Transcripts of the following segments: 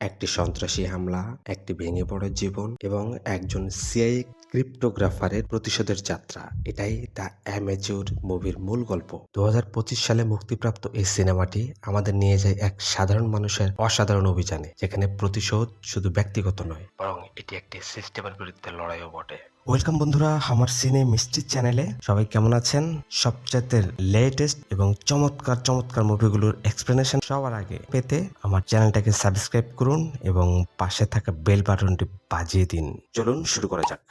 একটি সন্ত্রাসী হামলা, একটি ভেঙে পড়া জীবন এবং একজন সিআইএ ক্রিপ্টোগ্রাফারের প্রতিশোধের যাত্রা। এটাই দ্য অ্যামেচুর মুভির মূল গল্প। 2025 সালে মুক্তিপ্রাপ্ত এই সিনেমাটি আমাদের নিয়ে যায় এক সাধারণ মানুষের অসাধারণ অভিযানে, যেখানে প্রতিশোধ শুধু ব্যক্তিগত নয়, বরং এটি একটি সিস্টেমের বিরুদ্ধে লড়াইও বটে। ওয়েলকাম বন্ধুরা আমার সিনে মিষ্টি চ্যানেলে। সবাই কেমন আছেন? সবচেয়ে লেটেস্ট এবং চমৎকার চমৎকার মুভিগুলোর এক্সপ্লেনেশন সবার আগে পেতে আমার চ্যানেলটাকে সাবস্ক্রাইব করুন এবং পাশে থাকা বেল বাটনটি বাজিয়ে দিন। চলুন শুরু করা যাক।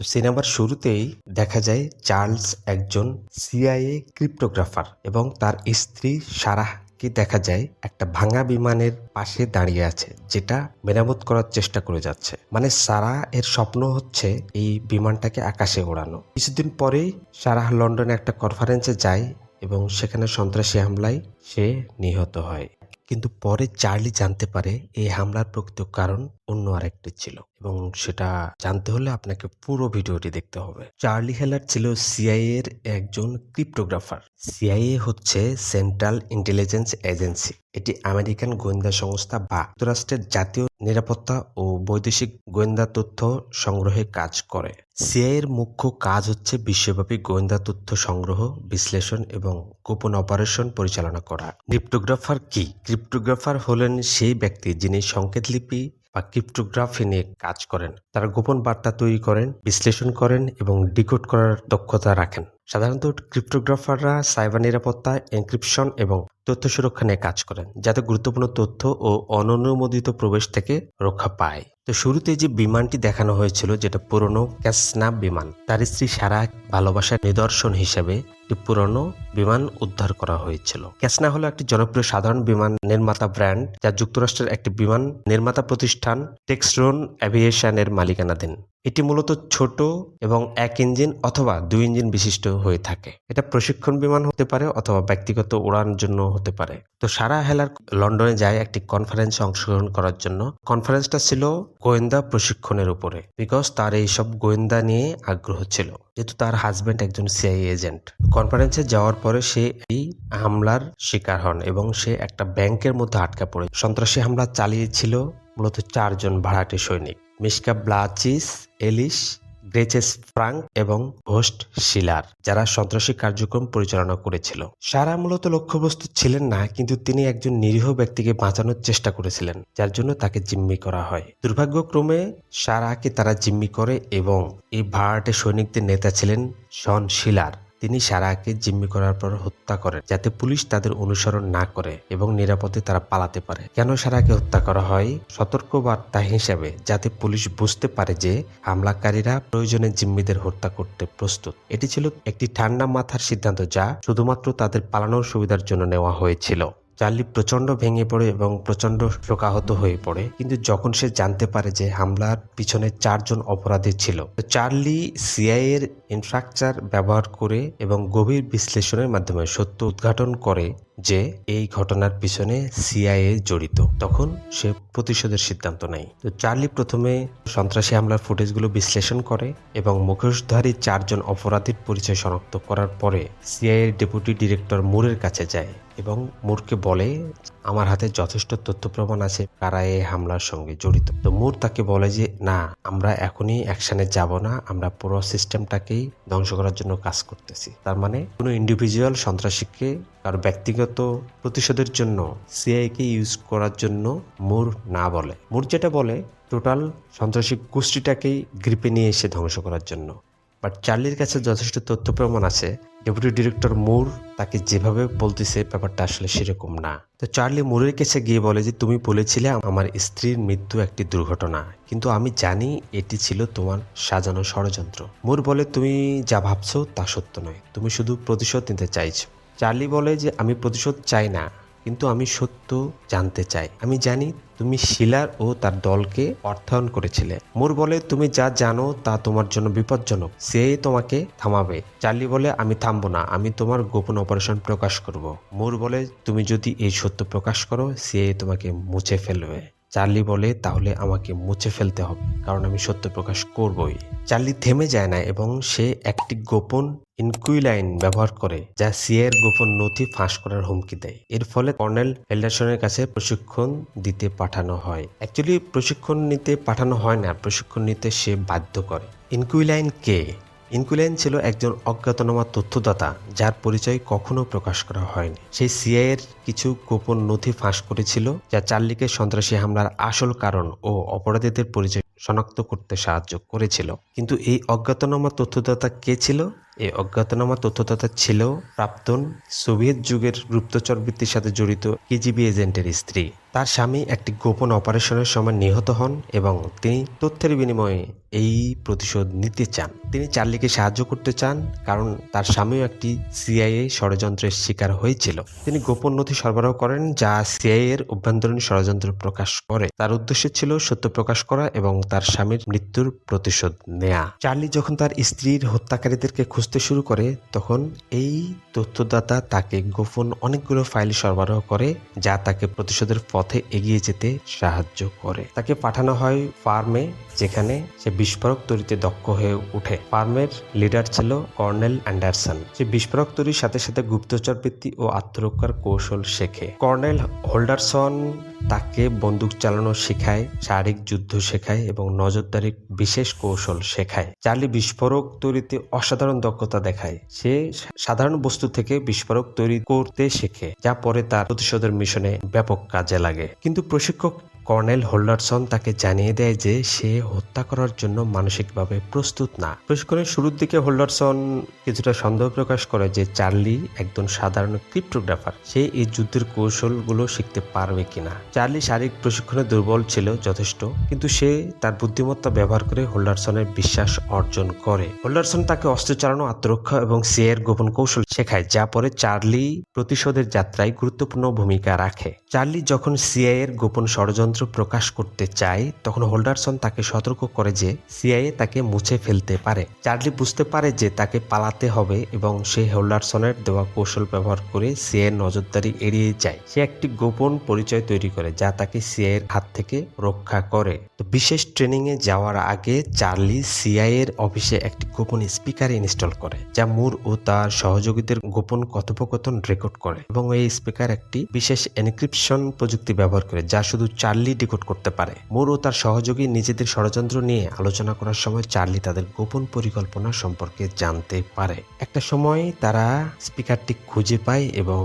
সিনেমার শুরুতেই দেখা যায় চার্লস একজন সিআইএ ক্রিপ্টোগ্রাফার এবং তার স্ত্রী সারাহকে দেখা যায় একটা ভাঙা বিমানের পাশে দাঁড়িয়ে আছে, যেটা মেরামত করার চেষ্টা করে যাচ্ছে। মানে সারাহ এর স্বপ্ন হচ্ছে এই বিমানটাকে আকাশে ওড়ানো। কিছুদিন পরেই সারাহ লন্ডনে একটা কনফারেন্সে যায় এবং সেখানে সন্ত্রাসী হামলায় সে নিহত হয়। কিন্তু পরে চার্লি জানতে পারে এই হামলার প্রকৃত কারণ অন্য আরেকটি ছিল, এবং সেটা জানতে হলে আপনাকে পুরো ভিডিওটি দেখতে হবে। চার্লি হেলার ছিল সিআইএ এর একজন ক্রিপ্টোগ্রাফার। সিআইএ হচ্ছে সেন্ট্রাল ইন্টেলিজেন্স এজেন্সি। এটি আমেরিকান গোয়েন্দা সংস্থা বা যুক্তরাষ্ট্রের জাতীয় নিরাপত্তা ও বৈদেশিক গোয়েন্দা তথ্য সংগ্রহে কাজ করে। সিআইএ এর মুখ্য কাজ হচ্ছে বিশ্বব্যাপী গোয়েন্দা তথ্য সংগ্রহ, বিশ্লেষণ এবং গোপন অপারেশন পরিচালনা করা। ক্রিপ্টোগ্রাফার কি? ক্রিপ্টোগ্রাফার হলেন সেই ব্যক্তি যিনি সংকেতলিপি বা ক্রিপ্টোগ্রাফি নিয়ে কাজ করেন। তারা গোপন বার্তা তৈরি করেন, বিশ্লেষণ করেন এবং ডিকোড করার দক্ষতা রাখেন। সাধারণত ক্রিপ্টোগ্রাফাররা সাইবার নিরাপত্তা, এনক্রিপশন এবং তথ্য সুরক্ষা নিয়ে কাজ করেন, যাতে গুরুত্বপূর্ণ তথ্য ও অননুমোদিত প্রবেশ থেকে রক্ষা পায়। তো শুরুতে যে বিমানটি দেখানো হয়েছিল, যেটা পুরনো ক্যাসনা বিমান, তার স্ত্রী সারা ভালোবাসার নিদর্শন হিসেবে একটি পুরনো বিমান উদ্ধার করা হয়েছিল। ক্যাসনা হলো একটি জনপ্রিয় সাধারণ বিমান নির্মাতা ব্র্যান্ড, যা যুক্তরাষ্ট্রের একটি বিমান নির্মাতা প্রতিষ্ঠান টেক্সট্রন অ্যাভিয়েশনের মালিকানাধীন। এটি মূলত ছোট এবং এক ইঞ্জিন অথবা 2 ইঞ্জিন বিশিষ্ট হয়ে থাকে। এটা প্রশিক্ষণ বিমান হতে পারে অথবা ব্যক্তিগত উড়ানের জন্য হতে পারে। তো সারা হেলার লন্ডনে যায় একটি কনফারেন্সে অংশগ্রহণ করার জন্য। কনফারেন্সটা ছিল গোয়েন্দা প্রশিক্ষণের উপরে, বিকজ তার এইসব গোয়েন্দা নিয়ে আগ্রহ ছিল, যেহেতু তার হাজবেন্ড একজন সিআইএ এজেন্ট। কনফারেন্সে যাওয়ার পরে সে এই হামলার শিকার হন এবং সে একটা ব্যাংকের মধ্যে আটকা পড়ে। সন্ত্রাসী হামলা চালিয়েছিল মূলত 4 জন ভাড়াটে সৈনিক: মিশকা ব্লাচিস, এলিশ, গ্রেচেস ফ্রাঙ্ক এবং হোস্ট শিলার, যারা সন্ত্রাসী কার্যক্রম পরিচালনা করেছিল। সারা মূলত লক্ষ্যবস্তু ছিলেন না, কিন্তু তিনি একজন নিরীহ ব্যক্তিকে বাঁচানোর চেষ্টা করেছিলেন, যার জন্য তাকে জিম্মি করা হয়। দুর্ভাগ্যক্রমে সারাকে তারা জিম্মি করে এবং এই ভাড়াটে সৈনিকদের নেতা ছিলেন শন শিলার। তিনি সারাকে জিম্মি করার পর হত্যা করেন, যাতে পুলিশ তাদের অনুসরণ না করে এবং নিরাপদে তারা পালাতে পারে। কেন সারাকে হত্যা করা হয়? সতর্কবার্তা হিসেবে, যাতে পুলিশ বুঝতে পারে যে হামলাকারীরা প্রয়োজনে জিম্মিদের হত্যা করতে প্রস্তুত। এটি ছিল একটি ঠান্ডা মাথার সিদ্ধান্ত, যা শুধুমাত্র তাদের পালানোর সুবিধার জন্য নেওয়া হয়েছিল। চার্লি প্রচন্ড ভেঙে পড়ে এবং প্রচন্ড শোকাহত হয়ে পড়ে, কিন্তু যখন সে জানতে পারে যে হামলার পিছনে 4 জন অপরাধী ছিল, চার্লি সিআইএ এর ইনফ্রাস্ট্রাকচার ব্যবহার করে এবং গভীর বিশ্লেষণের মাধ্যমে সত্য উদ্ঘাটন করে যে এই ঘটনার পিছনে সিআইএ জড়িত। তখন সে প্রতিশোধের সিদ্ধান্ত নেয়। তো চার্লি প্রথমে সন্ত্রাসী হামলার ফুটেজগুলো বিশ্লেষণ করে এবং মুখোশধারী 4 জন অপরাধীর পরিচয় শনাক্ত করার পরে সিআইএ এর ডেপুটি ডিরেক্টর মুরের কাছে যায় এবং মুরকে বলে, আমার হাতে যথেষ্ট তথ্য প্রমাণ আছে কারা এই হামলার সঙ্গে জড়িত। তো মুর তাকে বলে যে না, আমরা এখনই অ্যাকশনে যাব না, আমরা পুরো সিস্টেমটাকেই ধ্বংস করার জন্য কাজ করতেছি। তার মানে কোনো ইন্ডিভিজুয়াল সন্ত্রাসীকে কারো ব্যক্তিগত প্রতিশোধের জন্য সিআইএ কে ইউজ করার জন্য মুর না বলে। মুর যেটা বলে, টোটাল সন্ত্রাসী গোষ্ঠীটাকেই গ্রিপে নিয়ে এসে ধ্বংস করার জন্য। বাট চার্লির কাছে যথেষ্ট তথ্য প্রমাণ আছে। ডেপুটি ডিরেক্টর মুর তাকে যেভাবে বলতেছে, ব্যাপারটা আসলে সেরকম না। তো চার্লি মুরের কাছে গিয়ে বলে যে, তুমি বলেছিলে আমার স্ত্রীর মৃত্যু একটি দুর্ঘটনা, কিন্তু আমি জানি এটি ছিল তোমার সাজানো ষড়যন্ত্র। মুর বলে, তুমি যা ভাবছো তা সত্য নয়, তুমি শুধু প্রতিশোধ নিতে চাইছো। চার্লি বলে যে, আমি প্রতিশোধ চাই না, কিন্তু আমি সত্য জানতে চাই। আমি জানি তুমি শিলার ও তার দলকে অর্থায়ন করেছিলে। মুর বলে, তুমি যা জানো তা তোমার জন্য বিপজ্জনক, সে তোমাকে থামাবে। চার্লি বলে, আমি থামবো না, আমি তোমার গোপন অপারেশন প্রকাশ করব। মুর বলে, তুমি যদি এই সত্য প্রকাশ করো, সে তোমাকে মুছে ফেলবে। চার্লি বলে, তাহলে আমাকে মুছে ফেলতে হবে, কারণ আমি সত্য প্রকাশ করবই। চার্লি থেমে যায় না এবং সে একটি গোপন ইনকুইলাইন ব্যবহার করে, যা সিআইএর গোপন নথি ফাঁস করার হুমকি দেয়। এর ফলে কর্নেল হেন্ডারসনের কাছে প্রশিক্ষণ দিতে পাঠানো হয়। অ্যাকচুয়ালি প্রশিক্ষণ নিতে পাঠানো হয় না, প্রশিক্ষণ নিতে সে বাধ্য করে। ইনকুইলাইন কে? ইনকুইলাইন ছিল একজন অজ্ঞাতনামা তথ্যদাতা, যার পরিচয় কখনো প্রকাশ করা হয়নি। সেই সিআইএর কিছু গোপন নথি ফাঁস করেছিল, যা চার্লিকে সন্ত্রাসী হামলার আসল কারণ ও অপরাধীদের পরিচয় শনাক্ত করতে সাহায্য করেছিল। কিন্তু এই অজ্ঞাতনামা তথ্যদাতা কে ছিল? এই অজ্ঞাতনামা তথ্যদাতা ছিল প্রাক্তন সোভিয়েত যুগের গুপ্তচর বৃত্তির সাথে জড়িত কেজিবি এজেন্টের স্ত্রী। তার স্বামী একটি গোপন অপারেশনের সময় নিহত হন এবং তিনি তথ্যের বিনিময়ে এই প্রতিশোধ নিতে চান। তিনি চার্লিকে সাহায্য করতে চান, কারণ তার স্বামীও একটি সিআইএ ষড়যন্ত্রের শিকার হয়েছিল। তিনি গোপন নথি সরবরাহ করেন, যা সিআইএ এর অভ্যন্তরীণ ষড়যন্ত্র প্রকাশ করে। তার উদ্দেশ্য ছিল সত্য প্রকাশ করা এবং তার স্বামীর মৃত্যুর প্রতিশোধ নেয়া। চার্লি যখন তার স্ত্রীর হত্যাকারীদেরকে খুঁজতে শুরু করে, তখন এই তথ্যদাতা তাকে গোপন অনেকগুলো ফাইল সরবরাহ করে, যা তাকে প্রতিশোধের পথে এগিয়ে যেতে সাহায্য করে। তাকে পাঠানো হয় ফার্মে, যেখানে সে বিস্ফোরক তৈরিতে দক্ষ হয়ে ওঠে। ফার্মের লিডার ছিল কর্নেল অ্যান্ডারসন। সে বিস্ফোরক তৈরির সাথে সাথে গুপ্তচর বৃত্তি ও আত্মরক্ষার কৌশল শেখে। কর্নেল হোল্ডারসন তাকে বন্দুক চালানো শেখায়, শারীরিক যুদ্ধ শেখায় এবং নজরদারির বিশেষ কৌশল শেখায়। চার্লি বিস্ফোরক তৈরিতে অসাধারণ দক্ষতা দেখায়। সে সাধারণ বস্তু থেকে বিস্ফোরক তৈরি করতে শেখে, যা পরে তার প্রতিশোধের মিশনে ব্যাপক কাজে লাগে। কিন্তু প্রশিক্ষক কর্নেল হোল্ডারসন তাকে জানিয়ে দেয় যে সে হত্যা করার জন্য মানসিকভাবে প্রস্তুত না। প্রশিক্ষণের শুরুর দিকে হোল্ডারসন কিছুটা সন্দেহ প্রকাশ করে যে চার্লি একজন সাধারণ ক্রিপ্টোগ্রাফার, সে এই যুদ্ধের কৌশলগুলো শিখতে পারবে কিনা। চার্লি শারীরিক প্রশিক্ষণে দুর্বল ছিল যথেষ্ট, কিন্তু সে তার বুদ্ধিমত্তা ব্যবহার করে হোল্ডারসনের বিশ্বাস অর্জন করে। হোল্ডারসন তাকে অস্ত্র চালানো, আত্মরক্ষা এবং সিআইএর গোপন কৌশল শেখায়, যা পরে চার্লি প্রতিশোধের যাত্রায় গুরুত্বপূর্ণ ভূমিকা রাখে। চার্লি যখন সিআইএর গোপন ষড়যন্ত্র প্রকাশ করতে চায়, তখন হোল্ডারসন তাকে সতর্ক করে যে সিআইএ তাকে মুছে ফেলতে পারে। চার্লি বুঝতে পারে যে তাকে পালাতে হবে এবং সে হোল্ডারসনের দেওয়া কৌশল ব্যবহার করে সিআইএর নজরদারি এড়িয়ে যায়। সে একটি গোপন পরিচয় তৈরি করে, যা তাকে সিআইএর হাত থেকে রক্ষা করে। তো বিশেষ ট্রেনিং এ যাওয়ার আগে চার্লি সিআইএর অফিসে একটি গোপন স্পিকার ইনস্টল করে, যা মুর ও তার সহযোগীদের গোপন কথোপকথন রেকর্ড করে এবং এই স্পিকার একটি বিশেষ এনক্রিপশন প্রযুক্তি ব্যবহার করে, যা শুধু চার্লি ডিকোড করতে পারে। মুর ও তার সহযোগী নিজেদের ষড়যন্ত্র নিয়ে আলোচনা করার সময় চার্লি তাদের গোপন পরিকল্পনা সম্পর্কে জানতে পারে। একটা সময় তারা স্পিকারটি খুঁজে পায় এবং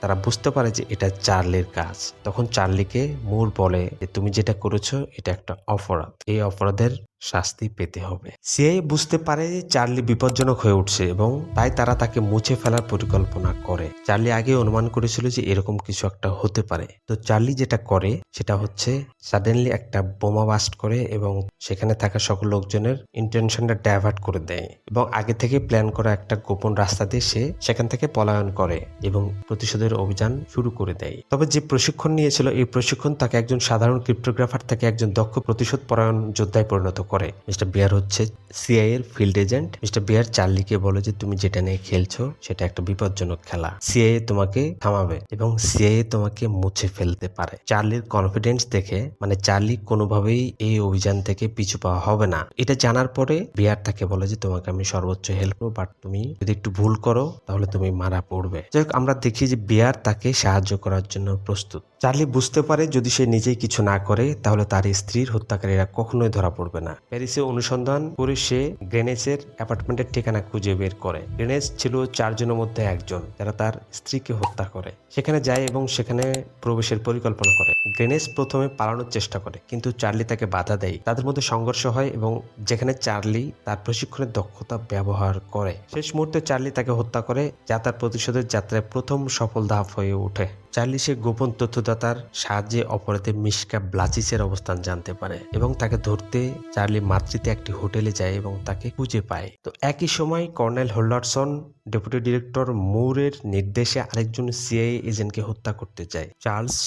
তারা বুঝতে পারে যে এটা চার্লির কাজ। তখন চার্লিকে মুর বলে যে তুমি যেটা করেছো এটা একটা অপরাধ, এই অপরাধের শাস্তি পেতে হবে। সিআইএ বুঝতে পারে যে চার্লি বিপজ্জনক হয়ে উঠছে এবং তাই তারা তাকে মুছে ফেলার পরিকল্পনা করে। চার্লি আগে অনুমান করেছিল যে এরকম কিছু একটা হতে পারে। তো চার্লি যেটা করে সেটা হচ্ছে সাডেনলি একটা বোমা বাস্ট করে এবং সেখানে থাকা সকল লোকজনের ইন্টেনশনটা ডাইভার্ট করে দেয় এবং আগে থেকে প্ল্যান করা একটা গোপন রাস্তা দিয়ে সে সেখান থেকে পলায়ন করে এবং প্রতিশোধের অভিযান শুরু করে দেয়। তবে যে প্রশিক্ষণ নিয়েছিল, এই প্রশিক্ষণ তাকে একজন সাধারণ ক্রিপ্টোগ্রাফার থেকে একজন দক্ষ প্রতিশোধ পরায়ণ যোদ্ধায় পরিণত করে। মিস্টার বিয়ার হচ্ছে সিআইএ এর ফিল্ড এজেন্ট। মিস্টার বিয়ার চার্লিকে বলে যে তুমি যেটা নিয়ে খেলছো সেটা একটা বিপজ্জনক খেলা, সিআইএ তোমাকে থামাবে এবং সিআইএ তোমাকে মুছে ফেলতে পারে। চার্লির কনফিডেন্স দেখে মানে চার্লি কোনোভাবেই এই অভিযান থেকে পিছু পাওয়া হবে না। এটা জানার পরে বিয়ার তাকে বলে যে তোমাকে আমি সর্বোচ্চ হেল্প করবো, বাট তুমি যদি একটু ভুল করো তাহলে তুমি মারা পড়বে। যাই হোক, আমরা দেখি যে বিয়ার তাকে সাহায্য করার জন্য প্রস্তুত। চার্লি বুঝতে পারে যদি সে নিজেই কিছু না করে তাহলে তার স্ত্রীর হত্যাকারীরা কখনোই ধরা পড়বে না। প্যারিসে অনুসন্ধান করে সে গ্রেনেজের অ্যাপার্টমেন্টের ঠিকানা খুঁজে বের করে। গ্রেনেজ ছিল 4 জনের মধ্যে একজন যারা তার স্ত্রীকে হত্যা করে। সেখানে যায় এবং সেখানে প্রবেশের পরিকল্পনা করে। গ্রেনেজ প্রথমে পালানোর চেষ্টা করে, কিন্তু চার্লি তাকে বাধা দেয়। তাদের মধ্যে সংঘর্ষ হয় এবং যেখানে চার্লি তার প্রশিক্ষণের দক্ষতা ব্যবহার করে। শেষ মুহূর্তে চার্লি তাকে হত্যা করে, যা তার প্রতিশোধের যাত্রায় প্রথম সফল ধাপ হয়ে ওঠে। চার্লি সে গোপন তথ্যদাতার সাহায্যে অপরাধী মিশকা ব্লাচিসের অবস্থান জানতে পারে এবং তাকে ধরতে চার্লি মাদ্রিদে একটি হোটেলে যায় এবং তাকে খুঁজে পায়। তো একই সময় কর্নেল হোল্ডারসন ডেপুটি ডিরেক্টর মুরের নির্দেশে আরেকজন সিআইএ এজেন্টকে হত্যা করতে যায়। চার্লস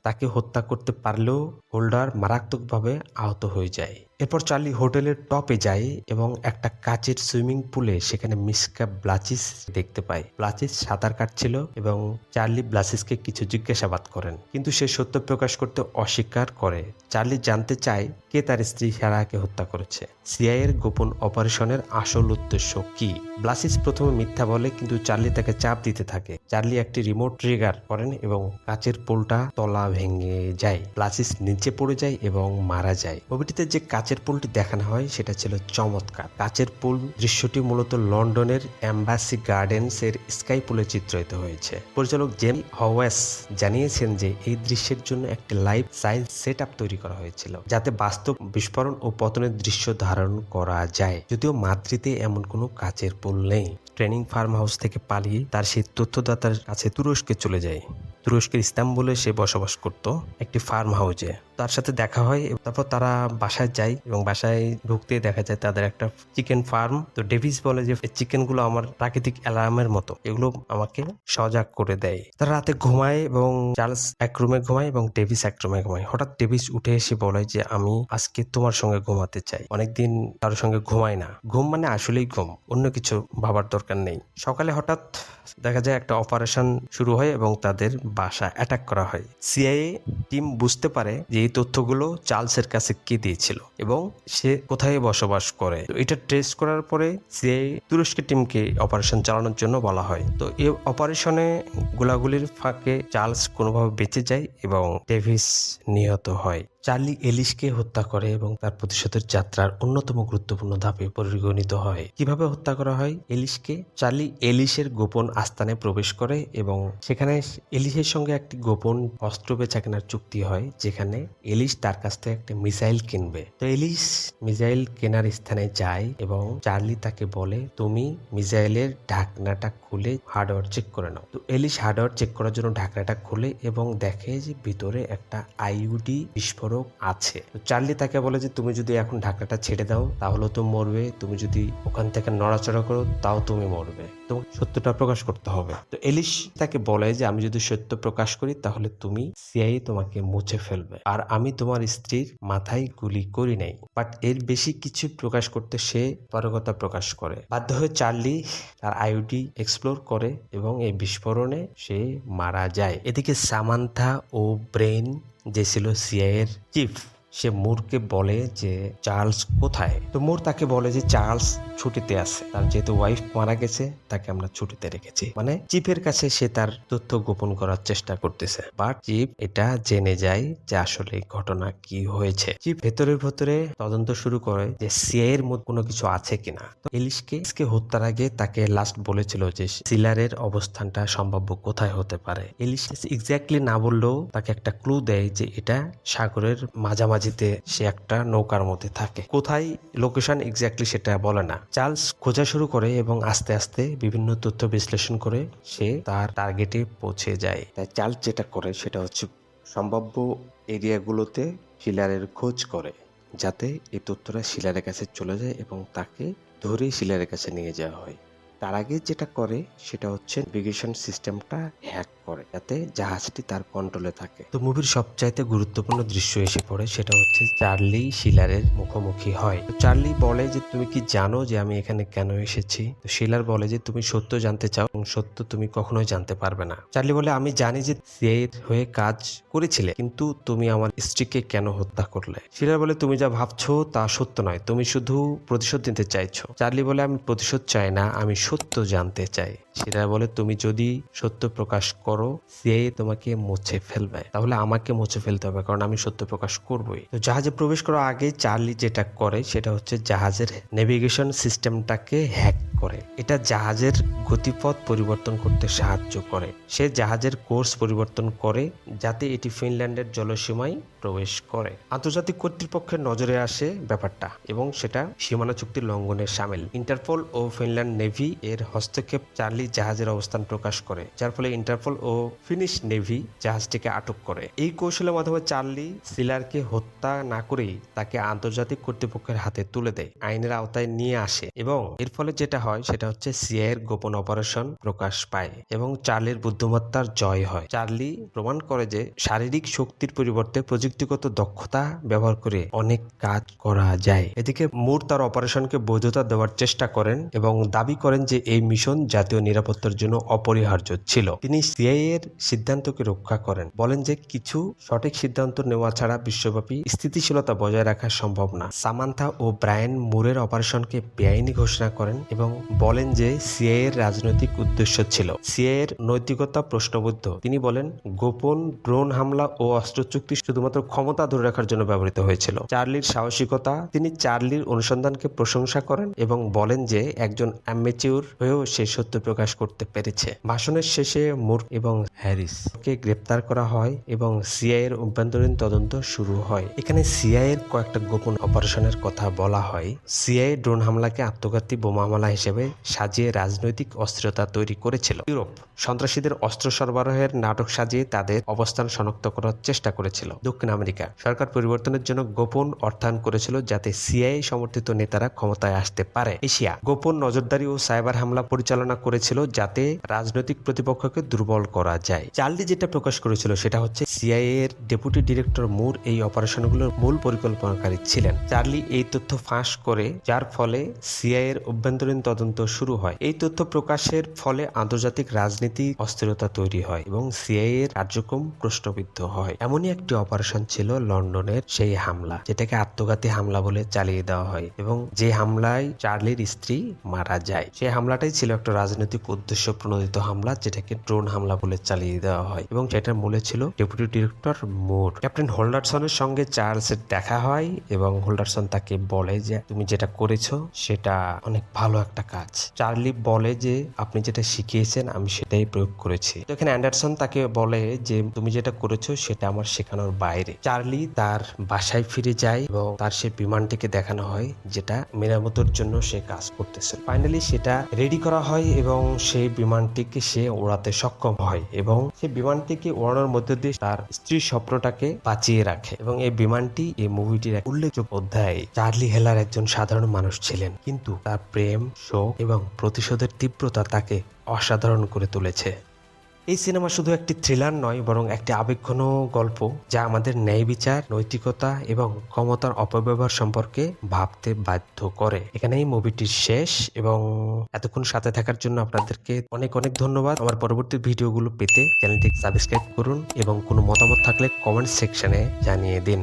তাকে হত্যা করতে পারলেও হোল্ডার মারাত্মকভাবে আহত হয়ে যায়। এরপর চার্লি হোটেলের টপে যায় এবং একটা কাচের সুইমিং পুলে সেখানে মিসকা ব্লাচিস দেখতে পায়। ব্লাচিস সাঁতার কাটছিল এবং চার্লি ব্লাচিসকে কিছু জিজ্ঞাসাবাদ করেন, কিন্তু সে সত্য প্রকাশ করতে অস্বীকার করে। চার্লি জানতে চায় কে তার স্ত্রী সারাহকে হত্যা করেছে, সিআইএর গোপন অপারেশনের আসল উদ্দেশ্য কি। ব্লাচিস প্রথমে মিথ্যা বলে, কিন্তু চার্লি তাকে চাপ দিতে থাকে। চার্লি একটি রিমোট ট্রিগার করেন এবং কাচের পুলটা তলা ভেঙে যায়। ব্লাচিস নিচে পড়ে যায় এবং মারা যায়। ছবিটিতে যে কাচের পুলটি দেখানো হয় সেটা ছিল চমৎকার। কাচের পুল দৃশ্যটি মূলত লন্ডনের এম্বাসি গার্ডেন্স এর স্কাই পুলে চিত্রায়িত হয়েছে। পরিচালক জেমস হাওয়েস জানিয়েছেন যে এই দৃশ্যের জন্য একটি লাইভ সাইজ সেটআপ তৈরি করা হয়েছিল, যাতে বাস্তব বিস্ফোরণ ও পতনের দৃশ্য ধারণ করা যায়। যদিও মাদ্রিদে এমন কোনো কাচের পুল নেই। ট্রেনিং ফার্ম হাউস থেকে পালিয়ে তার সেই তথ্যদাতার কাছে তুরস্কে চলে যায়। তুরস্কের ইস্তাম্বুলে সে বসবাস করত একটি ফার্ম হাউসে। তার সাথে দেখা হয়, তারপর তারা বাসায় যায় এবং বাসায় ঢুকতে দেখা যায় তাদের একটা চিকেন ফার্ম। তো ডেভিস বলে যে চিকেনগুলো আমার প্রাকৃতিক অ্যালার্মের মতো, এগুলো আমাকে সজাগ করে দেয়। তারা রাতে ঘুমায় এবং চার্লস এক রুমে ঘুমায় এবং ডেভিস এক রুমে ঘুমায়। হঠাৎ ডেভিস উঠে এসে বলে যে আমি আজকে তোমার সঙ্গে ঘুমাতে চাই, অনেকদিন কারোর সঙ্গে ঘুমাই না। ঘুম মানে আসলেই ঘুম, অন্য কিছু ভাবার দরকার নেই। সকালে হঠাৎ দেখা যায় একটা অপারেশন শুরু হয় এবং তাদের বাসা অ্যাটাক করা হয়। সিআইএ টিম বুঝতে পারে যে এই তথ্যগুলো চার্লসের কাছে কে দিয়েছিল এবং সে কোথায় বসবাস করে। তো এটা ট্রেস করার পরে সিআইএ তুরস্কের টিমকে অপারেশন চালানোর জন্য বলা হয়। তো এই অপারেশনে গোলাগুলির ফাঁকে চার্লস কোনোভাবে বেঁচে যায় এবং ডেভিস নিহত হয়। চার্লি এলিশকে হত্যা করে এবং তার প্রতিশোধের যাত্রার অন্যতম গুরুত্বপূর্ণ ধাপে পরিগণিত হয়। কিভাবে হত্যা করা হয় এলিশকে? চার্লি এলিশের গোপন আস্তানে প্রবেশ করে এবং সেখানে এলিশের সঙ্গে একটি গোপন অস্ত্র বেচা কেনার চুক্তি হয়, যেখানে এলিশ তার কাছ থেকে একটা মিসাইল কিনবে। তো এলিশ মিসাইল কেনার স্থানে যায় এবং চার্লি তাকে বলে তুমি মিসাইলের ঢাকনাটা খুলে হার্ডওয়্যার চেক করে নাও। তো এলিশ হার্ডওয়্যার চেক করার জন্য ঢাকনাটা খুলে এবং দেখে যে ভিতরে একটা আইইডি বিস্ফোরক আছে। তো চার্লি তাকে বলে যে তুমি যদি এখন ঢাকনাটা ছেড়ে দাও তাহলে তো মরবে, তুমি যদি ওখান থেকে নড়াচড়া করো তাও তুমি মরবে, তো সত্যটা প্রকাশ করতে হবে। তো এলিশ তাকে বলে যে আমি যদি সত্য প্রকাশ করি তাহলে তুমি সিআইএ তোমাকে মুছে ফেলবে, আর আমি তোমার স্ত্রীর মাথায় গুলি করি নাই। বাট এর বেশি কিছু প্রকাশ করতে সে পারগতা প্রকাশ করে। বাধ্য হয়ে চার্লি তার আইইডি এক্সপ্লোর করে এবং এই বিস্ফোরণে সে মারা যায়। এদিকে সামান্থা ও ব্রেন যে ছিল সিআইএর চিফ, সে মুরকে বলে যে চার্লস কোথায়। তো মুর তাকে বলে যে চার্লস ছুটিতে আছে, তার যেহেতু ওয়াইফ মারা গেছে তাকে আমরা ছুটিতে রেখেছি। মানে চিফের কাছে সে তার তথ্য গোপন করার চেষ্টা করতেছে, বাট চিফ এটা জেনে যায় যে আসলে ঘটনা কি হয়েছে। চিফ ভেতরে তদন্ত শুরু করে যে সিআইএ এর মধ্যে কোনো কিছু আছে কিনা। তো এলিশকে হত্যার আগে তাকে লাস্ট বলেছিল যে সিলারের অবস্থানটা সম্ভাব্য কোথায় হতে পারে। এলিশ এক্স্যাক্টলি না বললেও তাকে একটা ক্লু দেয় যে এটা সাগরের মাঝামাঝিতে সে একটা নৌকার মধ্যে থাকে। কোথায় লোকেশন এক্স্যাক্টলি সেটা বলে না। চার্লস খোঁজা শুরু করে এবং আস্তে আস্তে বিভিন্ন তথ্য বিশ্লেষণ করে সে তার টার্গেটে পৌঁছে যায়। তাই চার্লস যেটা করে সেটা হচ্ছে সম্ভাব্য এরিয়াগুলোতে শিলারের খোঁজ করে, যাতে এই তথ্যটা শিলারের কাছে চলে যায় এবং তাকে ধরে শিলারের কাছে নিয়ে যাওয়া হয়। তার আগে যেটা করে সেটা হচ্ছে নেভিগেশন সিস্টেমটা হ্যাক করে, যাতে জাহাজটি তার কন্ট্রোলে থাকে। তো মুভির সবচাইতে গুরুত্বপূর্ণ দৃশ্য এসে পড়ে, সেটা হচ্ছে চার্লি শিলারের মুখোমুখি হয়। তো চার্লি বলে যে তুমি কি জানো যে আমি এখানে কেন এসেছি? তো শিলার বলে যে তুমি সত্য জানতে চাও এবং সত্য তুমি কখনোই জানতে পারবে না। চার্লি বলে আমি জানি যে সিআইএ হয়ে কাজ করেছিলে, কিন্তু তুমি আমার স্ত্রীকে কেন হত্যা করলে? শিলার বলে তুমি যা ভাবছো তা সত্য নয়, তুমি শুধু প্রতিশোধ নিতে চাইছো। চার্লি বলে আমি প্রতিশোধ চাই না, আমি সত্য জানতে চাই। শিলা বলে তুমি যদি সত্য প্রকাশ করো সিআইএ তোমাকে মুছে ফেলবে, তাহলে আমাকে মুছে ফেলতে হবে, কারণ আমি সত্য প্রকাশ করবই। তো জাহাজে প্রবেশ করার আগে চার্লি যেটা করে সেটা হচ্ছে জাহাজের নেভিগেশন সিস্টেমটাকে হ্যাক করে। এটা জাহাজের গতিপথ পরিবর্তন করতে সাহায্য করে। সে জাহাজের কোর্স পরিবর্তন করে যাতে এটি ফিনল্যান্ডের জলসীমায় প্রবেশ করে। আন্তর্জাতিক কর্তৃপক্ষের নজরে আসে ব্যাপারটা এবং সেটা সীমানা চুক্তি লঙ্ঘনের সামিল। ইন্টারপোল ও ফিনল্যান্ড নেভি এর হস্তক্ষেপ চার্লি জাহাজের অবস্থান প্রকাশ করে, যার ফলে ইন্টারপোল ও ফিনিশ নেভি জাহাজটিকে আটক করে। এই কৌশলের মাধ্যমে চার্লি সিলারকে হত্যা না করেই তাকে আন্তর্জাতিক কর্তৃপক্ষের হাতে তুলে দেয়, আইনের আওতায় নিয়ে আসে এবং এর ফলে যেটা হয় সেটা হচ্ছে সিআইএর গোপন অপারেশন প্রকাশ পায় এবং চার্লির বুদ্ধিমত্তার জয় হয়। চার্লি প্রমাণ করে যে শারীরিক শক্তির পরিবর্তে প্রযুক্তিগত দক্ষতা ব্যবহার করে অনেক কাজ করা যায়। এদিকে মুর তার অপারেশনকে বৈধতা দেওয়ার চেষ্টা করেন এবং দাবি করেন যে এই মিশন জাতীয় নিরাপত্তার জন্য অপরিহার্য ছিল। তিনি সিআইএ এর সিদ্ধান্তকে রক্ষা করেন, বলেন যে কিছু সঠিক সিদ্ধান্ত নেওয়া ছাড়া বিশ্বব্যাপী স্থিতিশীলতা বজায় রাখা সম্ভব না। সামান্থা ও ব্রায়ান মুরের অপারেশনকে বেআইনি ঘোষণা করেন এবং বলেন যে সিআইএ এর রাজনৈতিক উদ্দেশ্য ছিল। সিআইএ এর নৈতিকতা প্রশ্নবুদ্ধ। তিনি বলেন গোপন ড্রোন হামলা ও অস্ত্র চুক্তি শুধুমাত্র ক্ষমতা ধরে রাখার জন্য ব্যবহৃত হয়েছিল। চার্লির সাহসিকতা, তিনি চার্লির অনুসন্ধানকে প্রশংসা করেন এবং বলেন যে একজন অ্যামেচিউর হয়েও সে সত্য প্রকাশ করতে পেরেছে। ভাষণের শেষে মুর এবং হ্যারিসকে গ্রেপ্তার করা হয় এবং সিআইএ এর অভ্যন্তরীণ তদন্ত শুরু হয়। এখানে সিআইএ এর কয়েকটা গোপন অপারেশনের কথা বলা হয়। সিআইএ ড্রোন হামলাকে আত্মঘাতী বোমা হামলা হিসেবে সাজিয়ে রাজনৈতিক অস্থিরতা তৈরি করেছিল। ইউরোপ সন্ত্রাসীদের অস্ত্র সরবরাহের নাটক সাজিয়ে তাদের অবস্থান শনাক্ত করার চেষ্টা করেছিল। দক্ষিণ আমেরিকা সরকার পরিবর্তনের জন্য গোপন অর্থায়ন করেছিল যাতে সিআইএ সমর্থিত নেতারা ক্ষমতায় আসতে পারে। এশিয়া গোপন নজরদারি ও সাইবার হামলা পরিচালনা করেছিল যাতে রাজনৈতিক প্রতিপক্ষকে দুর্বল করা যায়। চার্লি যেটা প্রকাশ করেছিল সেটা হচ্ছে সিআইএ এর ডেপুটি ডিরেক্টর মুর এই অপারেশনগুলোর মূল পরিকল্পনাকারী ছিলেন। চার্লি এই তথ্য ফাঁস করে, যার ফলে সিআইএ এর অভ্যন্তরীণ তদন্ত শুরু হয়। এই তথ্য প্রকাশের ফলে আন্তর্জাতিক রাজনীতি অস্থিরতা তৈরি হয় এবং সিআইএ এর কার্যক্রম প্রশ্নবিদ্ধ হয়। এমনই একটি অপারেশন ছিল লন্ডনের সেই হামলা, যেটাকে আত্মঘাতী হামলা বলে চালিয়ে দেওয়া হয় এবং যে হামলায় চার্লির স্ত্রী মারা যায়। সেই হামলাটাই ছিল একটা রাজনৈতিক উদ্দেশ্য প্রণোদিত হামলা, যেটাকে ড্রোন হামলা বলে চালিয়ে দেওয়া হয় এবং সেটার মূলে ছিল ডেপুটি ডিরেক্টর মুর। ক্যাপ্টেন হোল্ডারসনের সঙ্গে চার্লসের দেখা হয় এবং হোল্ডারসন তাকে বলে যে তুমি যেটা করেছো সেটা অনেক ভালো একটা কাজ। চার্লি বলে যে আপনি যেটা শিখিয়েছেন আমি সেটাই প্রয়োগ করেছি। তো এখানে অ্যান্ডারসন তাকে বলে যে তুমি যেটা করেছো সেটা আমার শেখানোর বাইরে। চার্লি তার বাসায় ফিরে যায় এবং তার সে বিমানটিকে দেখানো হয় যেটা মেরামতের জন্য সে কাজ করতেছে। ফাইনালি সেটা রেডি করা হয় এবং সেই বিমানটিকে সে ওড়াতে সক্ষম হয় এবং সেই বিমানটিকে ওড়ানোর মধ্যে দিয়ে তার স্ত্রীর স্বপ্নটাকে বাঁচিয়ে রাখে এবং এই বিমানটি এই মুভিটির এক উল্লেখযোগ্য অধ্যায়। চার্লি হেলার একজন সাধারণ মানুষ ছিলেন, কিন্তু তার প্রেম, শোক এবং প্রতিশোধের তীব্রতা তাকে অসাধারণ করে তুলেছে। এই সিনেমা শুধু একটি থ্রিলার নয়, বরং একটি আবেগঘন গল্প যা আমাদের ন্যায় বিচার, নৈতিকতা এবং ক্ষমতার অপব্যবহার সম্পর্কে ভাবতে বাধ্য করে। এখানেই মুভিটির শেষ এবং এতক্ষণ সাথে থাকার জন্য আপনাদেরকে অনেক অনেক ধন্যবাদ। আমার পরবর্তী ভিডিওগুলো পেতে চ্যানেলটি সাবস্ক্রাইব করুন এবং কোনো মতামত থাকলে কমেন্ট সেকশনে জানিয়ে দিন।